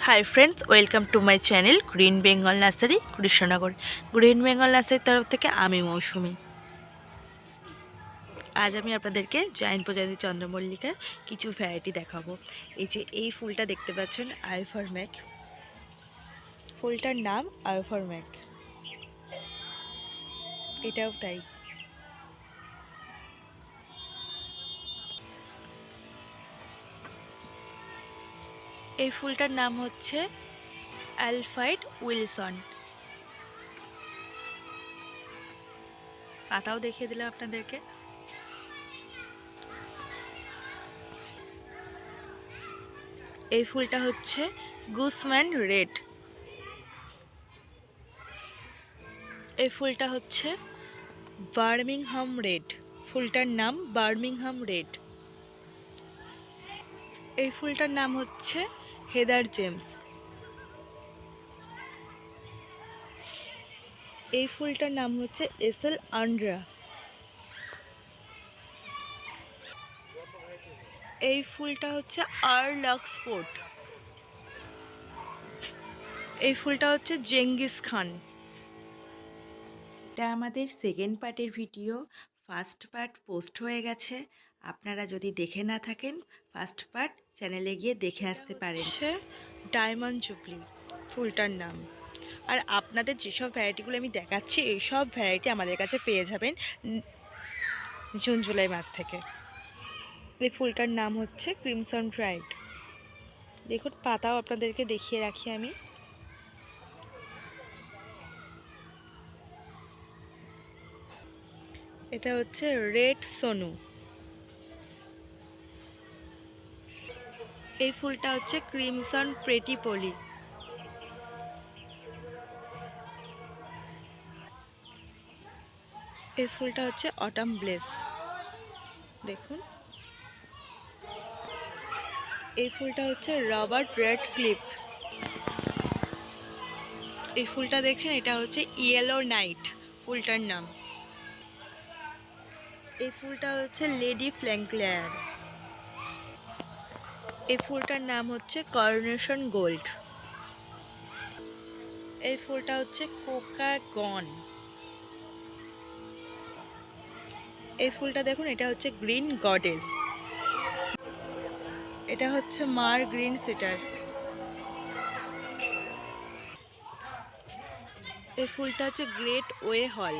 Hi friends welcome to my channel green Bengal nursery Krishnanagar. Green Bengal नार्सारिर तरफ থেকে আমি মৌসুমি। আজ আমি আপনাদেরকে জায়ান্ট প্রজাতি চন্দ্রমল্লিকার কিছু ভ্যারাইটি দেখাবো। এই যে এই ফুলটা দেখতে পাচ্ছেন আলফারম্যাক, ফুলটার নাম আলফারম্যাক, এটাও তাই। এই ফুলটার নাম হচ্ছে অ্যালফাইড উইলসন। পাতাও দেখিয়ে দিলাম আপনাদেরকে। এই ফুলটা হচ্ছে গুসম্যান রেড। এই ফুলটা হচ্ছে বার্মিংহাম রেড, ফুলটার নাম বার্মিংহাম রেড। এই ফুলটার নাম হচ্ছে হেদার জেমস। এই ফুলটার নাম হচ্ছে এসেল আন্ড্রা। এই ফুলটা হচ্ছে আর লাক্সফোর্ড। এই ফুলটা হচ্ছে জেঙ্গিস খান। এটা আমাদের সেকেন্ড পার্টের ভিডিও। ফার্স্ট পার্ট পোস্ট হয়ে গেছে, আপনারা যদি দেখে না থাকেন ফার্স্ট পার্ট চ্যানেলে গিয়ে দেখে আসতে পারেন। ডায়মন্ড জুবলি ফুলটার নাম। আর আপনাদের যেসব ভ্যারাইটিগুলো আমি দেখাচ্ছি এই সব ভ্যারাইটি আমাদের কাছে পেয়ে যাবেন জুন জুলাই মাস থেকে। এই ফুলটার নাম হচ্ছে ক্রিমসন ব্রাইট। দেখুন পাতাও আপনাদেরকে দেখিয়ে রাখি আমি। এটা হচ্ছে রেড সোনু। এই ফুলটা হচ্ছে ক্রিমসন প্রেটি পলি। এই ফুলটা হচ্ছে অটাম ব্লেস। দেখুন এই ফুলটা হচ্ছে রবার্ট রেড ক্লিপ। এই ফুলটা দেখছেন এটা হচ্ছে ইয়েলো নাইট ফুলটার নাম। এই ফুলটা হচ্ছে লেডি ফ্ল্যাঙ্কলেয়ার। এই ফুলটার নাম হচ্ছে করোনেশন গোল্ড। এই ফুলটা হচ্ছে কোকা গন। এই ফুলটা দেখুন এটা হচ্ছে গ্রিন গডেস। এটা হচ্ছে মার গ্রিন সিটার। এই ফুলটা হচ্ছে গ্রেট ওয়ে হল।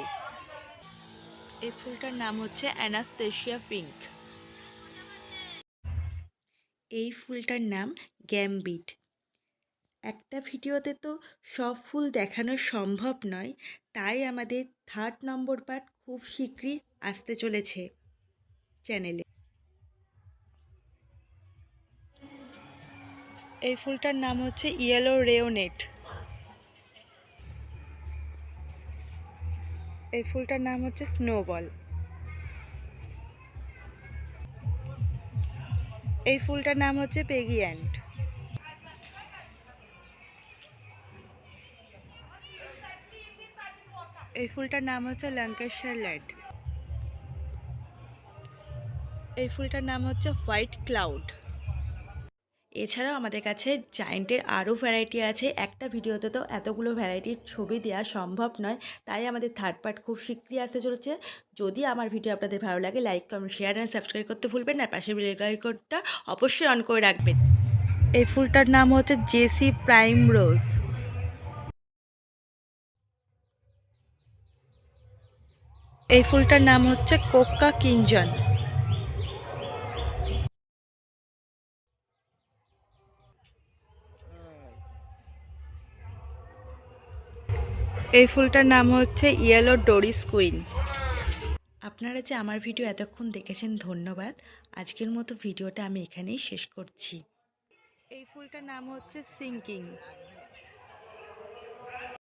এই ফুলটার নাম হচ্ছে অ্যানাস্তেশিয়া পিঙ্ক। এই ফুলটার নাম গ্যাম্বিট। একটা ভিডিওতে তো সব ফুল দেখানো সম্ভব নয়, তাই আমাদের থার্ড নম্বর পার্ট খুব শীঘ্রই আসতে চলেছে চ্যানেলে। এই ফুলটার নাম হচ্ছে ইয়েলো রেওনেট। এই ফুলটার নাম হচ্ছে স্নোবল। এই ফুলটার নাম হচ্ছে পেগি অ্যান্ট। এই ফুলটার নাম হচ্ছে ল্যাঙ্কাশায়ার ল্যাড। এই ফুলটার নাম হচ্ছে হোয়াইট ক্লাউড। এছাড়াও আমাদের কাছে জায়েন্টের আরও ভ্যারাইটি আছে। একটা ভিডিওতে তো এতগুলো ভ্যারাইটির ছবি দেওয়া সম্ভব নয়, তাই আমাদের থার্ড পার্ট খুব শীঘ্রই আসতে চলেছে। যদি আমার ভিডিও আপনাদের ভালো লাগে like comment share and subscribe করতে ভুলবেন না, পাশে বেল আইকনটা অবশ্যই অন করে রাখবেন। এই ফুলটার নাম হচ্ছে জেসি প্রাইম রোজ। এই ফুলটার নাম হচ্ছে কোকা কিঞ্জন। এই ফুলটার নাম হচ্ছে ইয়েলো ডোরিস কুইন। আপনারা যে আমার ভিডিও এতক্ষণ দেখেছেন ধন্যবাদ। আজকের মতো ভিডিওটা আমি এখানেই শেষ করছি। এই ফুলটার নাম হচ্ছে সিঙ্কিং।